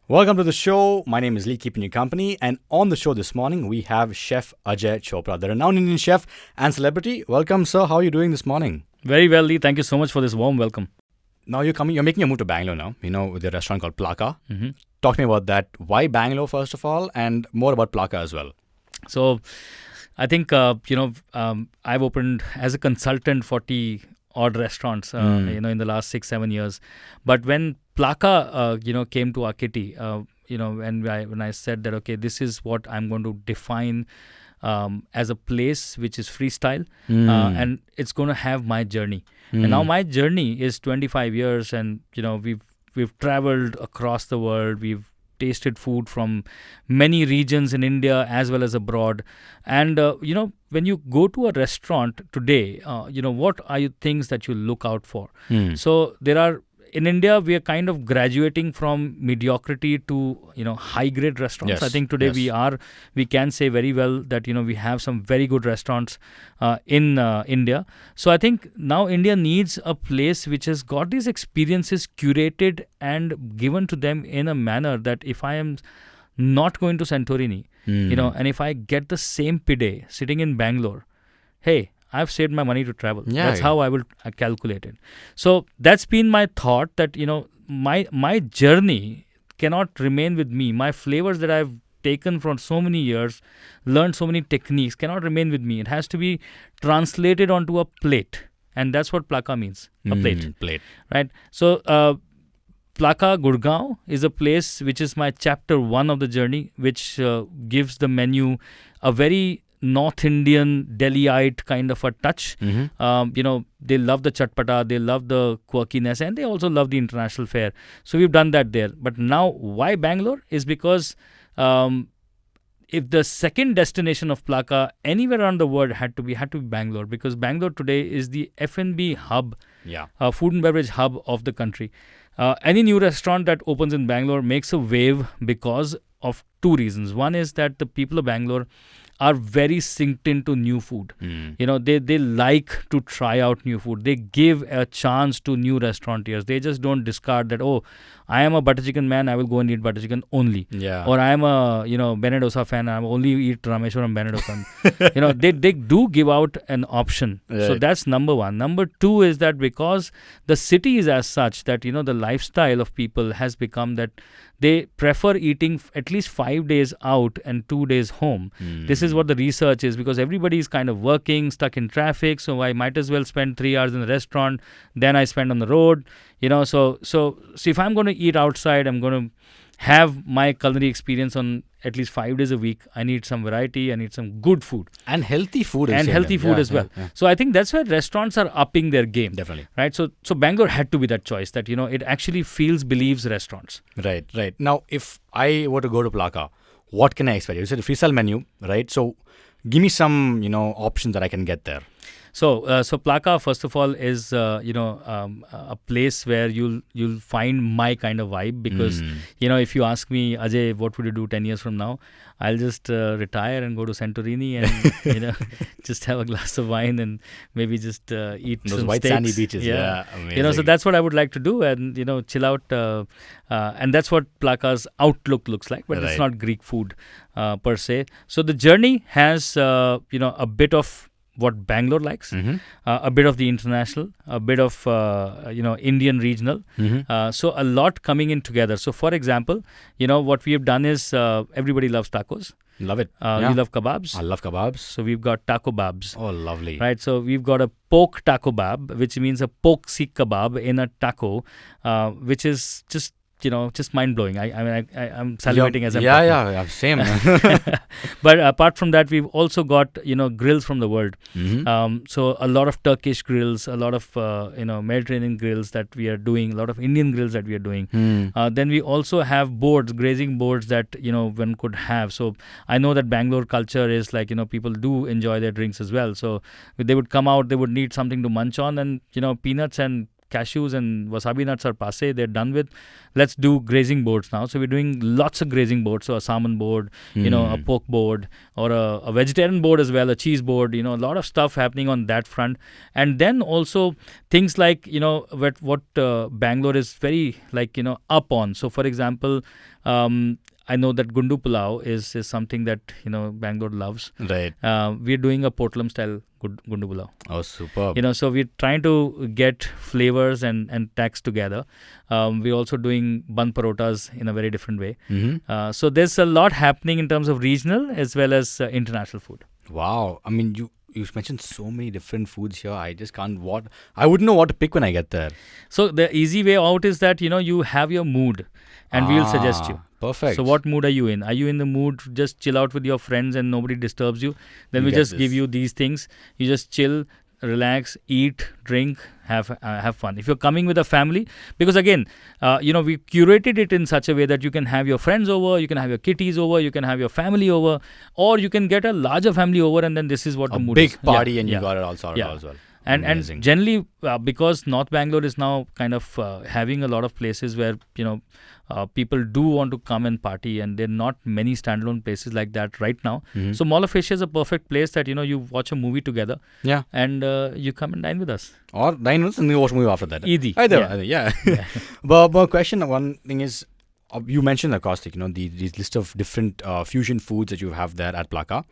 Welcome to the show. My name is Lee, keeping you company. And on the show this morning, we have Chef Ajay Chopra, the renowned Indian chef and celebrity. Welcome, sir. How are you doing this morning? Very well, Lee. Thank you so much for this warm welcome. Now you're making a move to Bangalore now, with a restaurant called Plaka. hmm Talk to me about that. Why Bangalore, first of all, and more about Plaka as well. So, I think, I've opened as a consultant 40 odd restaurants, in the last 6, 7 years. But when Plaka, came to our kitty, when I said that, okay, this is what I'm going to define as a place which is freestyle, and it's going to have my journey. And now my journey is 25 years, and we've traveled across the world. We've tasted food from many regions in India as well as abroad. And when you go to a restaurant today, what are you things that you look out for? So there are. In India, we are kind of graduating from mediocrity to high grade restaurants. Yes, I think today yes. we can say very well that we have some very good restaurants in India. So I think now India needs a place which has got these experiences curated and given to them in a manner that if I am not going to Santorini, and if I get the same pide sitting in Bangalore, hey, I've saved my money to travel. Yeah. That's how I will calculate it. So that's been my thought that, my journey cannot remain with me. My flavors that I've taken from so many years, learned so many techniques cannot remain with me. It has to be translated onto a plate. And that's what Plaka means, a plate. Plate. Right? So Plaka Gurgaon is a place which is my chapter 1 of the journey, which gives the menu a very North Indian, Delhiite kind of a touch. They love the chatpata, they love the quirkiness, and they also love the international fare. So we've done that there. But now, why Bangalore? Is because if the second destination of Plaka anywhere around the world had to be Bangalore, because Bangalore today is the F&B hub, food and beverage hub of the country. Any new restaurant that opens in Bangalore makes a wave because of two reasons. One is that the people of Bangalore are very synced into new food. They like to try out new food. They give a chance to new restaurateurs. They just don't discard that, oh, I am a butter chicken man, I will go and eat butter chicken only. Yeah. Or I am a, Bene Dosa fan, I will only eat Rameshwaram Bene Dosa. They do give out an option. Right. So that's number one. Number two is that because the city is as such that, the lifestyle of people has become that they prefer eating at least 5 days out and 2 days home. This is what the research is, because everybody is kind of working, stuck in traffic. So I might as well spend 3 hours in the restaurant. Then I spend on the road. So if I'm going to eat outside, I'm going to have my culinary experience on at least 5 days a week. I need some variety. I need some good food. And healthy food. And healthy food as well. Yeah. So I think that's where restaurants are upping their game. Definitely. Right. So Bangalore had to be that choice that, it actually believes restaurants. Right. Now, if I were to go to Plaka, what can I expect? You said a freestyle menu, right? So give me some, options that I can get there. So Plaka, first of all, is a place where you'll find my kind of vibe, because if you ask me, Ajay, what would you do 10 years from now? I'll just retire and go to Santorini and just have a glass of wine and maybe just eat Those some white steaks. sandy beaches. Yeah, amazing. So that's what I would like to do, and chill out. And that's what Plaka's outlook looks like, but it's not Greek food per se. So the journey has a bit of what Bangalore likes, a bit of the international, a bit of Indian regional. So a lot coming in together. So for example, what we have done is everybody loves tacos. Love it. You love kebabs. I love kebabs. So we've got taco babs. Oh, lovely. Right. So we've got a pork taco bab, which means a pork seek kebab in a taco, which is just mind-blowing. I'm salivating as I'm talking. Yeah, same. But apart from that, we've also got, grills from the world. So a lot of Turkish grills, a lot of, Mediterranean grills that we are doing, a lot of Indian grills that we are doing. Then we also have grazing boards that, one could have. So I know that Bangalore culture is like, people do enjoy their drinks as well. So they would come out, they would need something to munch on, and, peanuts and cashews and wasabi nuts are passe. They're done with. Let's do grazing boards now. So we're doing lots of grazing boards. So a salmon board, a pork board, or a vegetarian board as well, a cheese board. A lot of stuff happening on that front. And then also things like what Bangalore is very up on. So for example, I know that Gundu Pulao is something that Bangalore loves. Right. We're doing a Portlam style Gundu Pulao. Oh, superb. So we're trying to get flavors and tags together. We're also doing bun parotas in a very different way. So there's a lot happening in terms of regional as well as international food. Wow. I mean, you mentioned so many different foods here. I just can't I wouldn't know what to pick when I get there. So the easy way out is that you have your mood, and we'll suggest you. Perfect. So what mood are you in? Are you in the mood to just chill out with your friends and nobody disturbs you? Then we just give you these things. You just chill, relax, eat, drink, have fun. If you're coming with a family, because again, we curated it in such a way that you can have your friends over, you can have your kitties over, you can have your family over, or you can get a larger family over, and then this is what the mood is. A big party, and you got it all sorted out as well. And generally, because North Bangalore is now kind of having a lot of places where people do want to come and party, and there are not many standalone places like that right now. So Mall of Asia is a perfect place that you watch a movie together, and you come and dine with us, or dine with us and you watch a movie after that. Either, yeah. But question, one thing is, you mentioned the caustic, these list of different fusion foods that you have there at Plaka.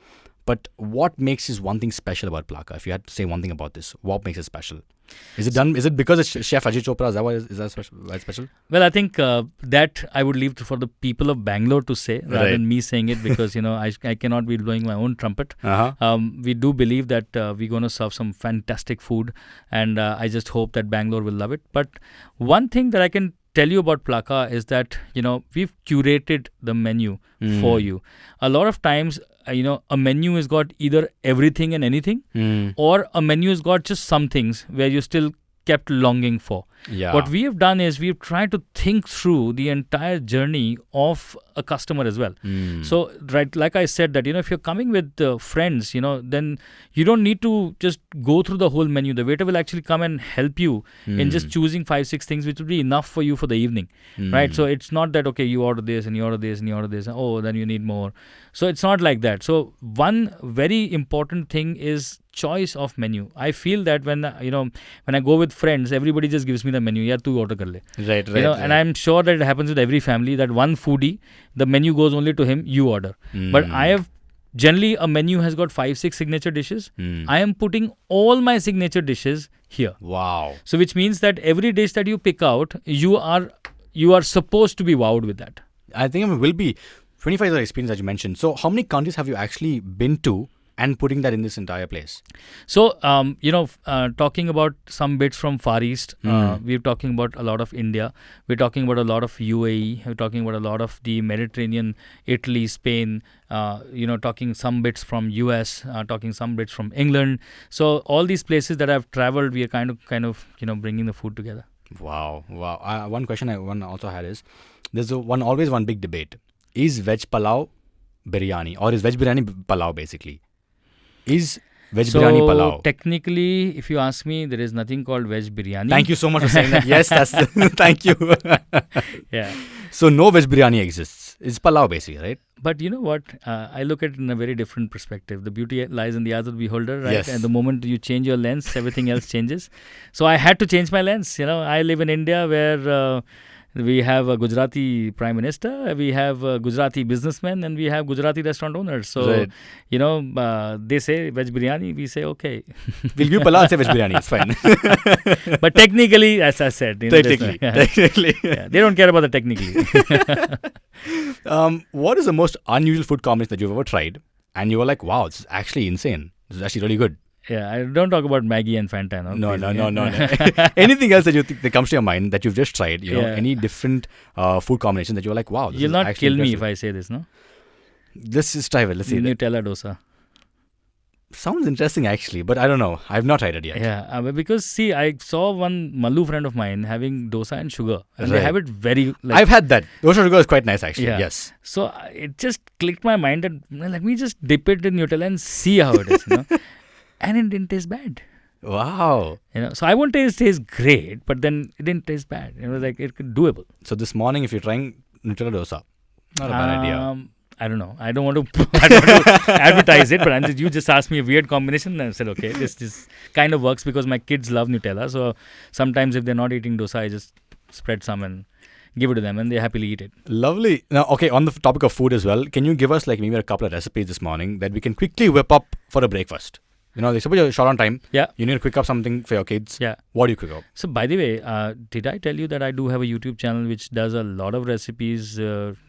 But what makes this one thing special about Plaka? If you had to say one thing about this, what makes it special? Is it because it's Chef Ajay Chopra? Is that why it's special? Well, I think that I would leave for the people of Bangalore to say, rather than me saying it, because I cannot be blowing my own trumpet. We do believe that we're going to serve some fantastic food, and I just hope that Bangalore will love it. But one thing that I can tell you about Plaka is that we've curated the menu for you. A lot of times, a menu has got either everything and anything, or a menu has got just some things where you still kept longing for. What we have done is we've tried to think through the entire journey of a customer as well. So, right, like I said, that if you're coming with friends, then you don't need to just go through the whole menu. The waiter will actually come and help you in just choosing 5-6 things, which will be enough for you for the evening, right? So it's not that you order this and you order this and you order this. Oh, then you need more. So it's not like that. So one very important thing is choice of menu. I feel that when I go with friends, everybody just gives me the menu. Yeah, tu order kar le. Right. And I'm sure that it happens with every family, that one foodie, the menu goes only to him, you order. But I have generally, a menu has got 5-6 signature dishes. I am putting all my signature dishes here. Wow. So which means that every dish that you pick out, you are supposed to be wowed with that. I think it will be 25 years of experience that you mentioned. So how many countries have you actually been to and putting that in this entire place? So, talking about some bits from Far East, we're talking about a lot of India, we're talking about a lot of UAE, we're talking about a lot of the Mediterranean, Italy, Spain, talking some bits from US, talking some bits from England. So all these places that I've traveled, we are kind of bringing the food together. Wow. One question I also had is, there's always one big debate. Is veg palau biryani, or is veg biryani palau basically? Is veg biryani palau? So technically, if you ask me, there is nothing called veg biryani. Thank you so much for saying that. Yes, thank you. Yeah. So no veg biryani exists. It's palau basically, right? But you know what? I look at it in a very different perspective. The beauty lies in the eyes of the beholder, right? Yes. And the moment you change your lens, everything else changes. So I had to change my lens. I live in India where we have a Gujarati Prime Minister, we have a Gujarati businessmen, and we have Gujarati restaurant owners. So, right. They say veg biryani, we say okay. We'll give palau and say veg biryani, it's fine. But technically, as I said, technically. Yeah, they don't care about the technically. What is the most unusual food combination that you've ever tried? And you were like, wow, this is actually insane. This is actually really good. Yeah, I don't talk about Maggie and Fanta. No. Anything else that you think that comes to your mind that you've just tried? Any different food combination that you're like, wow, this You'll is not kill impressive. me if I say this, no? Let's just try it. Let's see. Nutella dosa. Sounds interesting actually, but I don't know. I've not tried it yet. Yeah, because see, I saw one Mallu friend of mine having dosa and sugar, and Right. they have it very. I've had that. Dosa sugar is quite nice actually. Yeah. Yes. So it just clicked my mind that let me just dip it in Nutella and see how it is. And it didn't taste bad. Wow. So I won't say it tastes great, but then it didn't taste bad. It was like it could doable. So this morning, if you're trying Nutella dosa, not a bad idea. I don't know. I don't want to advertise it, but you just asked me a weird combination, and I said, okay, this kind of works because my kids love Nutella. So sometimes if they're not eating dosa, I just spread some and give it to them, and they happily eat it. Lovely. Now, okay, on the topic of food as well, can you give us like maybe a couple of recipes this morning that we can quickly whip up for a breakfast? Suppose you're short on time. Yeah. You need to quick up something for your kids. Yeah. What do you quick up? So, by the way, did I tell you that I do have a YouTube channel which does a lot of recipes,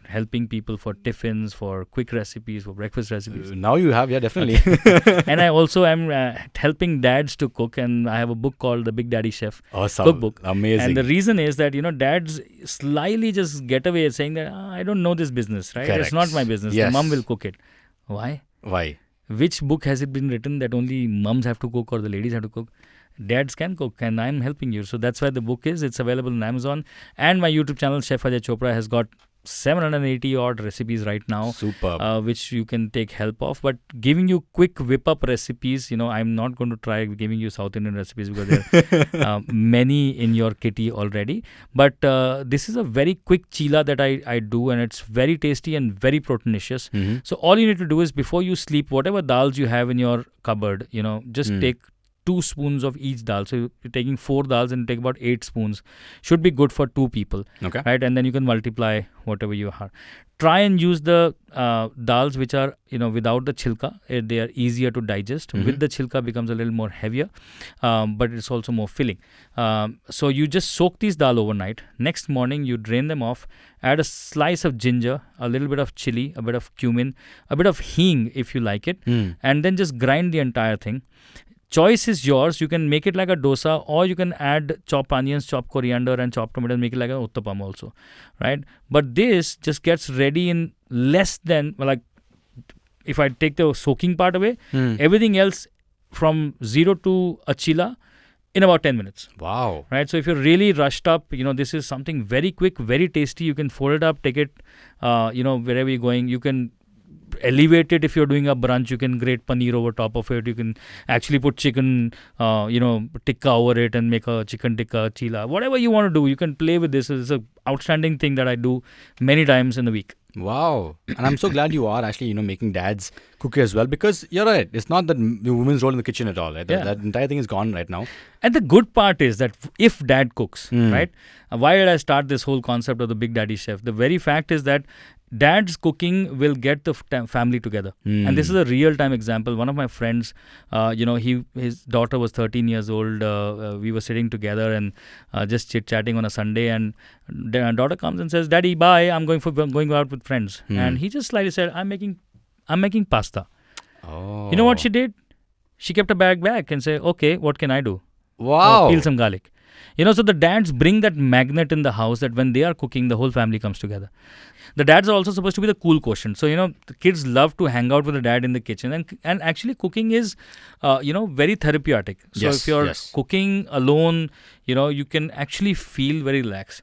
helping people for tiffins, for quick recipes, for breakfast recipes? Now you have, yeah, definitely. Okay. And I also am helping dads to cook, and I have a book called The Big Daddy Chef Cookbook. Amazing. And the reason is that, dads slyly just get away saying that, I don't know this business, right? Correct. It's not my business. Yes. The mom will cook it. Why? Which book has it been written that only mums have to cook or the ladies have to cook? Dads can cook, and I'm helping you. So that's why the book is. It's available on Amazon. And my YouTube channel, Chef Ajay Chopra, has got 780 odd recipes right now. Superb. Which you can take help of. But giving you quick whip up recipes, I'm not going to try giving you South Indian recipes because there are many in your kitty already. But this is a very quick chila that I do, and it's very tasty and very proteinous. Mm-hmm. So all you need to do is before you sleep, whatever dals you have in your cupboard, just take 2 spoons of each dal. So you're taking 4 dals and take about 8 spoons. Should be good for 2 people. Okay. Right? And then you can multiply whatever you have. Try and use the dals which are, without the chilka. They are easier to digest. Mm-hmm. With the chilka becomes a little more heavier, but it's also more filling. So you just soak these dal overnight. Next morning, you drain them off. Add a slice of ginger, a little bit of chili, a bit of cumin, a bit of hing if you like it. And then just grind the entire thing. Choice is yours. You can make it like a dosa, or you can add chopped onions, chopped coriander, and chopped tomato and make it like an uttapam also, right? But this just gets ready in less than, if I take the soaking part away, everything else from 0 to a chila in about 10 minutes. Wow. Right? So if you're really rushed up, this is something very quick, very tasty. You can fold it up, take it, wherever you're going. You can elevate it. If you're doing a brunch, you can grate paneer over top of it. You can actually put chicken tikka over it and make a chicken tikka chila. Whatever you want to do, you can play with this. It's an outstanding thing that I do many times in the week. Wow. And I'm so glad you are actually, making dads cook as well, because you're right. It's not that the woman's role in the kitchen at all. Right? Yeah. That entire thing is gone right now. And the good part is that if dad cooks, right? Why did I start this whole concept of the Big Daddy Chef? The very fact is that dad's cooking will get the family together. And this is a real-time example. One of my friends, his daughter was 13 years old. We were sitting together and just chit-chatting on a Sunday, and the daughter comes and says, "Daddy, bye. I'm going out with friends." And he just slightly said, "I'm making pasta." Oh. You know what she did? She kept a bag back and said, "Okay, what can I do?" Wow. Peel some garlic. So the dads bring that magnet in the house that when they are cooking, the whole family comes together. The dads are also supposed to be the cool quotient. So, the kids love to hang out with the dad in the kitchen. And actually cooking is, very therapeutic. So if you're cooking alone, you can actually feel very relaxed.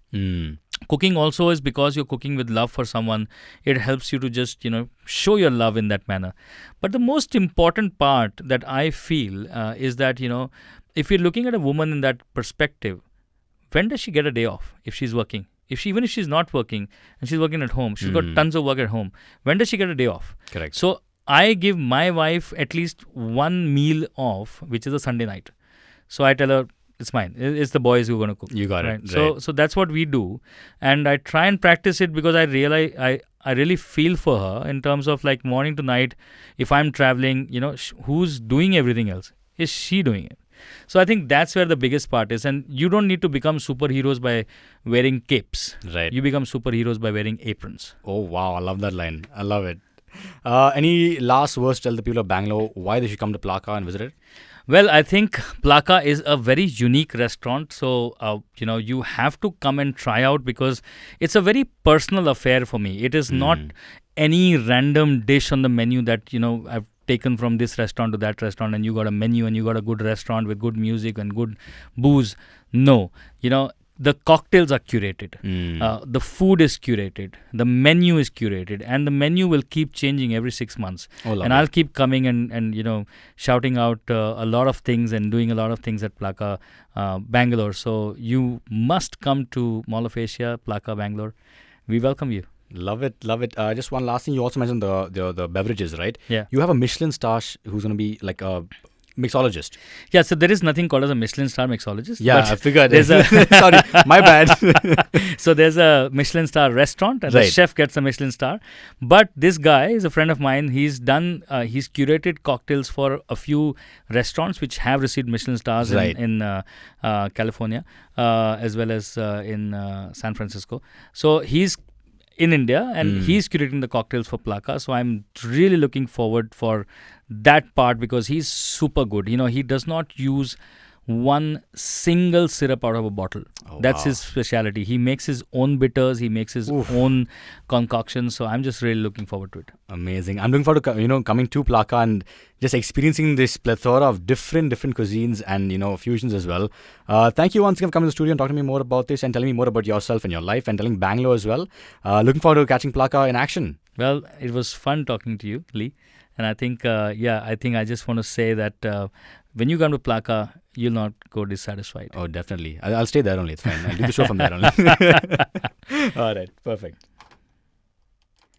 Cooking also is because you're cooking with love for someone. It helps you to just, show your love in that manner. But the most important part that I feel is that, if you're looking at a woman in that perspective, when does she get a day off if she's working? Even if she's not working and she's working at home, she's got tons of work at home. When does she get a day off? Correct. So I give my wife at least one meal off, which is a Sunday night. So I tell her, it's mine. It's the boys who are going to cook. You got right? it. Right. So that's what we do. And I try and practice it because I realize I really feel for her in terms of like morning to night. If I'm traveling, who's doing everything else? Is she doing it? So I think that's where the biggest part is. And you don't need to become superheroes by wearing capes. Right. You become superheroes by wearing aprons. Oh, wow. I love that line. I love it. Any last words to tell the people of Bangalore why they should come to Plaka and visit it? Well, I think Plaka is a very unique restaurant. So, you have to come and try out because it's a very personal affair for me. It is not any random dish on the menu that, I've taken from this restaurant to that restaurant and you got a menu and you got a good restaurant with good music and good booze. No, the cocktails are curated. Mm. The food is curated. The menu is curated, and the menu will keep changing every 6 months. Oh, lovely. And I'll keep coming and shouting out a lot of things and doing a lot of things at Plaka, Bangalore. So you must come to Mall of Asia, Plaka, Bangalore. We welcome you. Love it, love it. Just one last thing. You also mentioned the beverages, right? Yeah. You have a Michelin star who's going to be like a mixologist. Yeah, so there is nothing called as a Michelin star mixologist. Yeah, but I figured. there's a Sorry, my bad. So there's a Michelin star restaurant, and the Right. chef gets a Michelin star. But this guy is a friend of mine. He's curated cocktails for a few restaurants which have received Michelin stars Right. in California, as well as in San Francisco. So he's in India, and he's curating the cocktails for Plaka. So I'm really looking forward for that part, because he's super good. He does not use one single syrup out of a bottle. Oh, That's wow. his speciality. He makes his own bitters. He makes his own concoctions. So I'm just really looking forward to it. Amazing. I'm looking forward to coming to Plaka and just experiencing this plethora of different cuisines and fusions as well. Thank you once again for coming to the studio and talking to me more about this and telling me more about yourself and your life and telling Bangalore as well. Looking forward to catching Plaka in action. Well, it was fun talking to you, Lee. And I think, I just want to say that when you come to Plaka, you'll not go dissatisfied. Oh, definitely. I'll stay there only. It's fine. I'll do the show from there only. All right. Perfect.